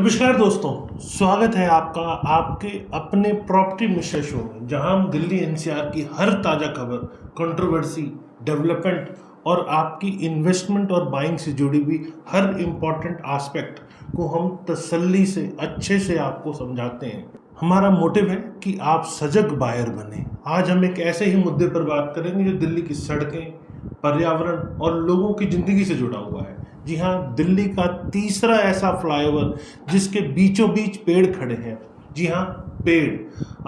नमस्कार दोस्तों, स्वागत है आपका आपके अपने प्रॉपर्टी मिस्टर शो में, जहां हम दिल्ली एनसीआर की हर ताज़ा खबर, कंट्रोवर्सी, डेवलपमेंट और आपकी इन्वेस्टमेंट और बाइंग से जुड़ी हुई हर इम्पॉर्टेंट एस्पेक्ट को हम तसल्ली से अच्छे से आपको समझाते हैं। हमारा मोटिव है कि आप सजग बायर बने। आज हम एक ऐसे ही मुद्दे पर बात करेंगे जो दिल्ली की सड़कें, पर्यावरण और लोगों की ज़िंदगी से जुड़ा हुआ है। जी हाँ, दिल्ली का तीसरा ऐसा फ्लाईओवर जिसके बीचों बीच पेड़ खड़े हैं। जी हाँ, पेड़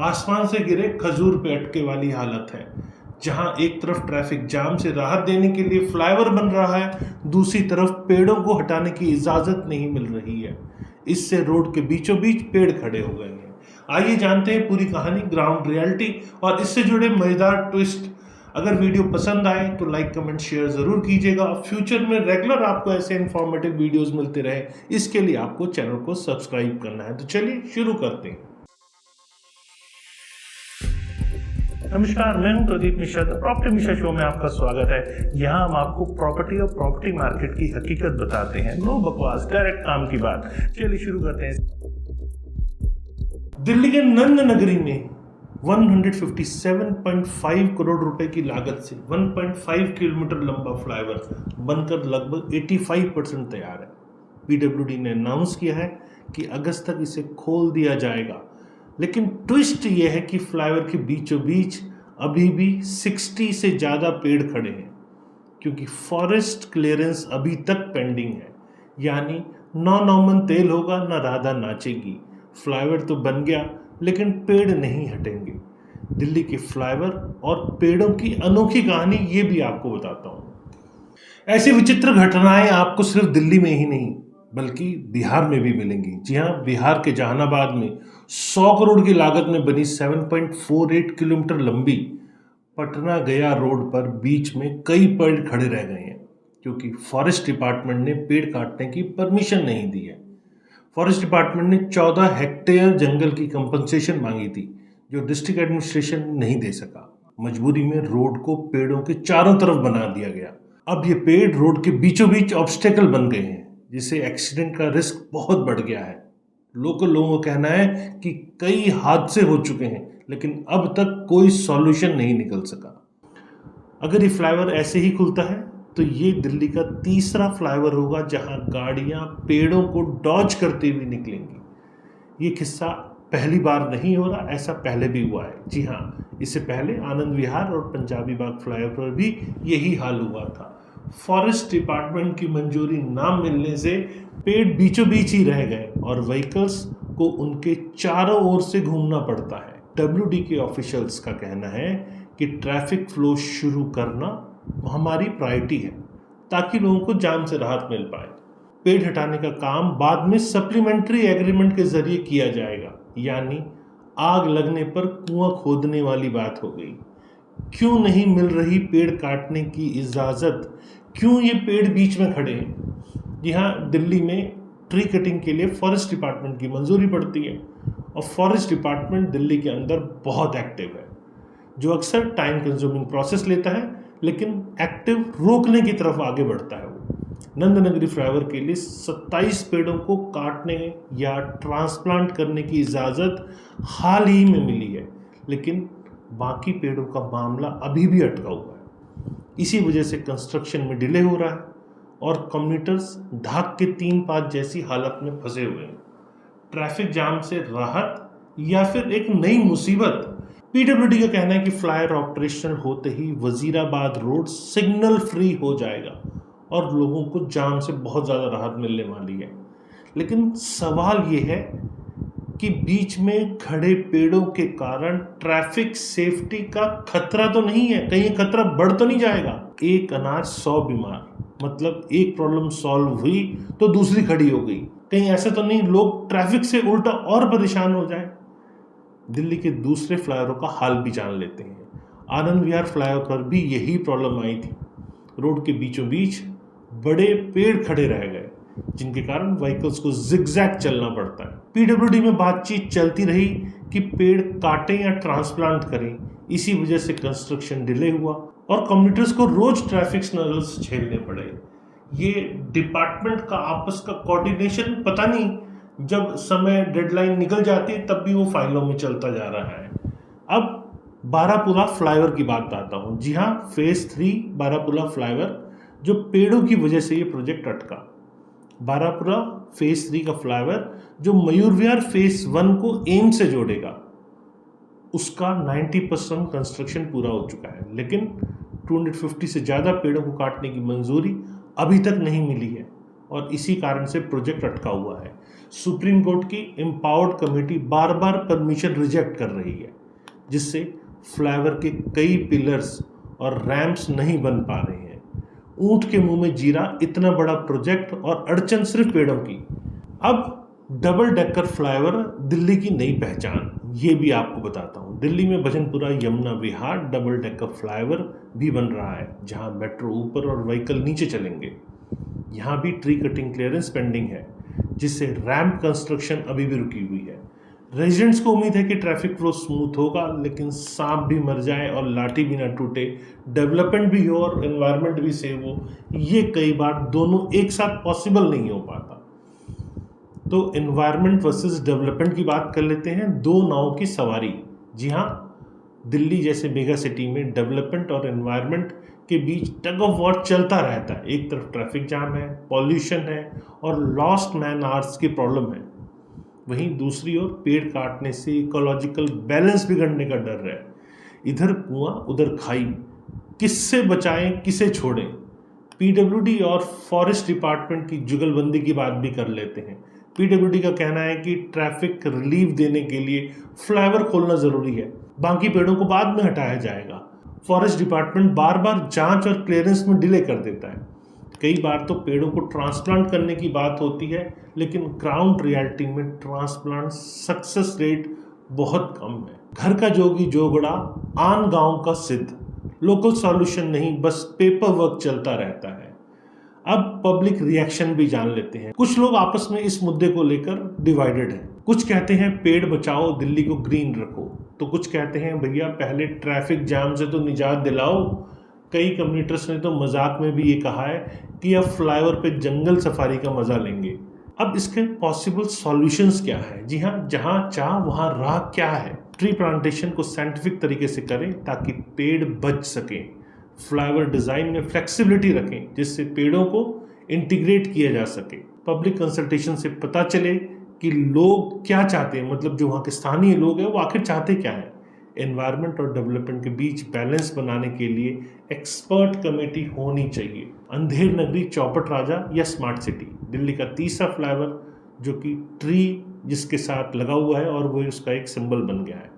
आसमान से गिरे खजूर पे अटके वाली हालत है, जहाँ एक तरफ ट्रैफिक जाम से राहत देने के लिए फ्लाईओवर बन रहा है, दूसरी तरफ पेड़ों को हटाने की इजाज़त नहीं मिल रही है। इससे रोड के बीचों बीच पेड़ खड़े हो गए हैं। आइए जानते हैं पूरी कहानी, ग्राउंड रियलिटी और इससे जुड़े मज़ेदार ट्विस्ट। अगर वीडियो पसंद आए तो लाइक कमेंट शेयर ज़रूर कीजिएगा। फ्यूचर में रेगुलर आपको ऐसे इन्फॉर्मेटिव वीडियोस मिलते रहे, इसके लिए आपको चैनल को सब्सक्राइब करना है। तो चलिए शुरू करते हैं। नमस्कार, मैं हूं प्रदीप मिश्रा। प्रॉपर्टी मिश्रा शो में आपका स्वागत है। यहाँ हम आपको प्रॉपर्टी और प्रॉपर्टी मार्केट की हकीकत बताते हैं। नो बकवास, डायरेक्ट काम की बात। चलिए शुरू करते हैं। दिल्ली के नंद नगरी में 157.5 करोड़ रुपए की लागत से 1.5 किलोमीटर लंबा फ्लाईओवर बनकर लगभग 85% तैयार है। पीडब्ल्यूडी ने अनाउंस किया है कि अगस्त तक इसे खोल दिया जाएगा, लेकिन ट्विस्ट यह है कि फ्लाईओवर के बीचों बीच अभी भी 60 से ज़्यादा पेड़ खड़े हैं, क्योंकि फॉरेस्ट क्लियरेंस अभी तक पेंडिंग है। यानी ना नौमन तेल होगा ना राधा नाचेगी। फ्लाईओवर तो बन गया, लेकिन पेड़ नहीं हटेंगे। दिल्ली के फ्लाईओवर और पेड़ों की अनोखी कहानी ये भी आपको बताता हूँ। ऐसी विचित्र घटनाएं आपको सिर्फ दिल्ली में ही नहीं बल्कि बिहार में भी मिलेंगी। जी हाँ, बिहार के जहानाबाद में 100 करोड़ की लागत में बनी 7.48 किलोमीटर लंबी पटना गया रोड पर बीच में कई पेड़ खड़े रह गए हैं, क्योंकि फॉरेस्ट डिपार्टमेंट ने पेड़ काटने की परमिशन नहीं दी है। फॉरेस्ट डिपार्टमेंट ने 14 हेक्टेयर जंगल की कंपनसेशन मांगी थी, जो डिस्ट्रिक्ट एडमिनिस्ट्रेशन नहीं दे सका। मजबूरी में रोड को पेड़ों के चारों तरफ बना दिया गया। अब ये पेड़ रोड के बीचों बीच ऑब्स्टेकल बन गए हैं, जिससे एक्सीडेंट का रिस्क बहुत बढ़ गया है। लोकल लोगों का कहना है कि कई हादसे हो चुके हैं, लेकिन अब तक कोई सॉल्यूशन नहीं निकल सका। अगर ये फ्लाईओवर ऐसे ही खुलता है तो ये दिल्ली का तीसरा फ्लाईओवर होगा जहां गाड़ियां पेड़ों को डॉज करते हुए निकलेंगी। ये किस्सा पहली बार नहीं हो रहा, ऐसा पहले भी हुआ है। जी हाँ, इससे पहले आनंद विहार और पंजाबी बाग फ्लाईओवर पर भी यही हाल हुआ था। फॉरेस्ट डिपार्टमेंट की मंजूरी ना मिलने से पेड़ बीचों बीच ही रह गए और व्हीकल्स को उनके चारों ओर से घूमना पड़ता है। डब्ल्यूडी के ऑफिशियल्स का कहना है कि ट्रैफिक फ्लो शुरू करना हमारी प्रायोरिटी है, ताकि लोगों को जाम से राहत मिल पाए। पेड़ हटाने का काम बाद में सप्लीमेंट्री एग्रीमेंट के जरिए किया जाएगा, यानी आग लगने पर कुआं खोदने वाली बात हो गई। क्यों नहीं मिल रही पेड़ काटने की इजाज़त? क्यों ये पेड़ बीच में खड़े हैं? जी हाँ, दिल्ली में ट्री कटिंग के लिए फॉरेस्ट डिपार्टमेंट की मंजूरी पड़ती है, और फॉरेस्ट डिपार्टमेंट दिल्ली के अंदर बहुत एक्टिव है, जो अक्सर टाइम कंज्यूमिंग प्रोसेस लेता है, लेकिन एक्टिव रोकने की तरफ आगे बढ़ता है। वो नंदनगरी फ्लाईओवर के लिए 27 पेड़ों को काटने या ट्रांसप्लांट करने की इजाज़त हाल ही में मिली है, लेकिन बाकी पेड़ों का मामला अभी भी अटका हुआ है। इसी वजह से कंस्ट्रक्शन में डिले हो रहा है और कम्यूटर्स ढाक के 3 पात जैसी हालत में फंसे हुए हैं। ट्रैफिक जाम से राहत या फिर एक नई मुसीबत? पीडब्ल्यूडी का कहना है कि फ्लाईओवर ऑपरेशनल होते ही वजीराबाद रोड सिग्नल फ्री हो जाएगा और लोगों को जाम से बहुत ज़्यादा राहत मिलने वाली है। लेकिन सवाल ये है कि बीच में खड़े पेड़ों के कारण ट्रैफिक सेफ्टी का खतरा तो नहीं है? कहीं खतरा बढ़ तो नहीं जाएगा? एक अनाज 100 बीमार, मतलब एक प्रॉब्लम सॉल्व हुई तो दूसरी खड़ी हो गई। कहीं ऐसा तो नहीं लोग ट्रैफिक से उल्टा और परेशान हो जाए? दिल्ली के दूसरे फ्लाईओवर का हाल भी जान लेते हैं। आनंद विहार फ्लाईओवर पर भी यही प्रॉब्लम आई थी। रोड के बीचों बीच बड़े पेड़ खड़े रह गए, जिनके कारण व्हीकल्स को जिगजैग चलना पड़ता है। पीडब्ल्यूडी में बातचीत चलती रही कि पेड़ काटें या ट्रांसप्लांट करें। इसी वजह से कंस्ट्रक्शन डिले हुआ और कम्यूटर्स को रोज ट्रैफिक सिग्नल्स झेलने पड़े। ये डिपार्टमेंट का आपस का कोऑर्डिनेशन पता नहीं जब समय डेडलाइन निकल जाती है तब भी वो फाइलों में चलता जा रहा है। अब बारापुरा फ्लाईओवर की बात आता हूँ। जी हाँ, फेज 3 बारापुरा फ्लाईओवर, जो पेड़ों की वजह से ये प्रोजेक्ट अटका। बारापुरा फेज 3 का फ्लाईओवर जो मयूर विहार फेज 1 को एम से जोड़ेगा, उसका 90% कंस्ट्रक्शन पूरा हो चुका है, लेकिन 250 से ज़्यादा पेड़ों को काटने की मंजूरी अभी तक नहीं मिली है और इसी कारण से प्रोजेक्ट अटका हुआ है। सुप्रीम कोर्ट की एम्पावर्ड कमेटी बार बार परमिशन रिजेक्ट कर रही है, जिससे फ्लाईओवर के कई पिलर्स और रैंप्स नहीं बन पा रहे हैं। ऊंट के मुंह में जीरा, इतना बड़ा प्रोजेक्ट और अड़चन सिर्फ पेड़ों की। अब डबल डेकर फ्लाईओवर दिल्ली की नई पहचान, ये भी आपको बताता हूँ। दिल्ली में भजनपुरा यमुना विहार डबल डेकर फ्लाईओवर भी बन रहा है, जहाँ मेट्रो ऊपर और व्हीकल नीचे चलेंगे। यहाँ भी ट्री कटिंग क्लियरेंस पेंडिंग है, जिससे रैंप कंस्ट्रक्शन अभी भी रुकी हुई है। रेजिडेंट्स को उम्मीद है कि ट्रैफिक फ्लो स्मूथ होगा, लेकिन सांप भी मर जाए और लाठी भी ना टूटे, डेवलपमेंट भी हो और एनवायरनमेंट भी सेव हो, ये कई बार दोनों एक साथ पॉसिबल नहीं हो पाता। तो एनवायरनमेंट वर्सेस डेवलपमेंट की बात कर लेते हैं। दो नाव की सवारी। जी हाँ, दिल्ली जैसे मेगा सिटी में डेवलपमेंट और एनवायरनमेंट के बीच टग ऑफ वॉर चलता रहता है। एक तरफ ट्रैफिक जाम है, पॉल्यूशन है और लॉस्ट मैन आवर्स की प्रॉब्लम है, वहीं दूसरी ओर पेड़ काटने से इकोलॉजिकल बैलेंस बिगड़ने का डर है। इधर कुआं उधर खाई, किससे बचाएं किसे छोड़ें। पीडब्ल्यूडी और फॉरेस्ट डिपार्टमेंट की जुगलबंदी की बात भी कर लेते हैं। पीडब्ल्यूडी का कहना है कि ट्रैफिक रिलीफ देने के लिए फ्लाईओवर खोलना जरूरी है, बाकी पेड़ों को बाद में हटाया जाएगा। फॉरेस्ट डिपार्टमेंट बार बार जांच और क्लियरेंस में डिले कर देता है। कई बार तो पेड़ों को ट्रांसप्लांट करने की बात होती है, लेकिन ग्राउंड रियलिटी में ट्रांसप्लांट सक्सेस रेट बहुत कम है। घर का जोगी जोगड़ा, आन गांव का सिद्ध, लोकल सॉल्यूशन नहीं, बस पेपर वर्क चलता रहता है। अब पब्लिक रिएक्शन भी जान लेते हैं। कुछ लोग आपस में इस मुद्दे को लेकर डिवाइडेड हैं। कुछ कहते हैं पेड़ बचाओ, दिल्ली को ग्रीन रखो, तो कुछ कहते हैं भैया पहले ट्रैफिक जाम से तो निजात दिलाओ। कई कम्युनिटर्स ने तो मजाक में भी ये कहा है कि अब फ्लाईओवर पे जंगल सफारी का मजा लेंगे। अब इसके पॉसिबल सॉल्यूशंस क्या है? जी हाँ, जहाँ चाह वहाँ राह क्या है। ट्री प्लांटेशन को साइंटिफिक तरीके से करें ताकि पेड़ बच सकें। फ्लाईओवर डिजाइन में फ्लेक्सिबिलिटी रखें, जिससे पेड़ों को इंटीग्रेट किया जा सके। पब्लिक कंसल्टेशन से पता चले कि लोग क्या चाहते हैं, मतलब जो वहाँ के स्थानीय लोग हैं वो आखिर चाहते क्या है। एनवायरनमेंट और डेवलपमेंट के बीच बैलेंस बनाने के लिए एक्सपर्ट कमेटी होनी चाहिए। अंधेर नगरी, चौपट राजा या स्मार्ट सिटी, दिल्ली का तीसरा फ्लाईओवर जो कि ट्री जिसके साथ लगा हुआ है और वो उसका एक सिंबल बन गया है।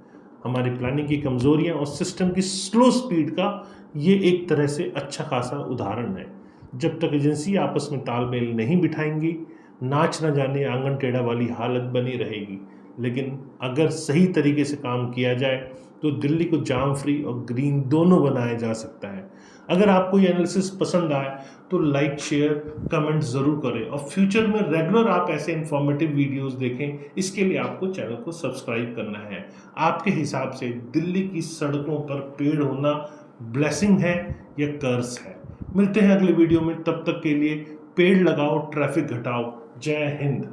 हमारी प्लानिंग की कमजोरियां और सिस्टम की स्लो स्पीड का ये एक तरह से अच्छा खासा उदाहरण है। जब तक एजेंसी आपस में तालमेल नहीं बिठाएंगी, नाच न जाने आंगन टेढ़ा वाली हालत बनी रहेगी। लेकिन अगर सही तरीके से काम किया जाए तो दिल्ली को जाम फ्री और ग्रीन दोनों बनाया जा सकता है। अगर आपको ये एनालिसिस पसंद आए तो लाइक, शेयर, कमेंट ज़रूर करें और फ्यूचर में रेगुलर आप ऐसे इन्फॉर्मेटिव वीडियोस देखें। इसके लिए आपको चैनल को सब्सक्राइब करना है। आपके हिसाब से दिल्ली की सड़कों पर पेड़ होना ब्लेसिंग है या कर्स है? मिलते हैं अगले वीडियो में, तब तक के लिए पेड़ लगाओ, ट्रैफिक घटाओ। जय हिंद।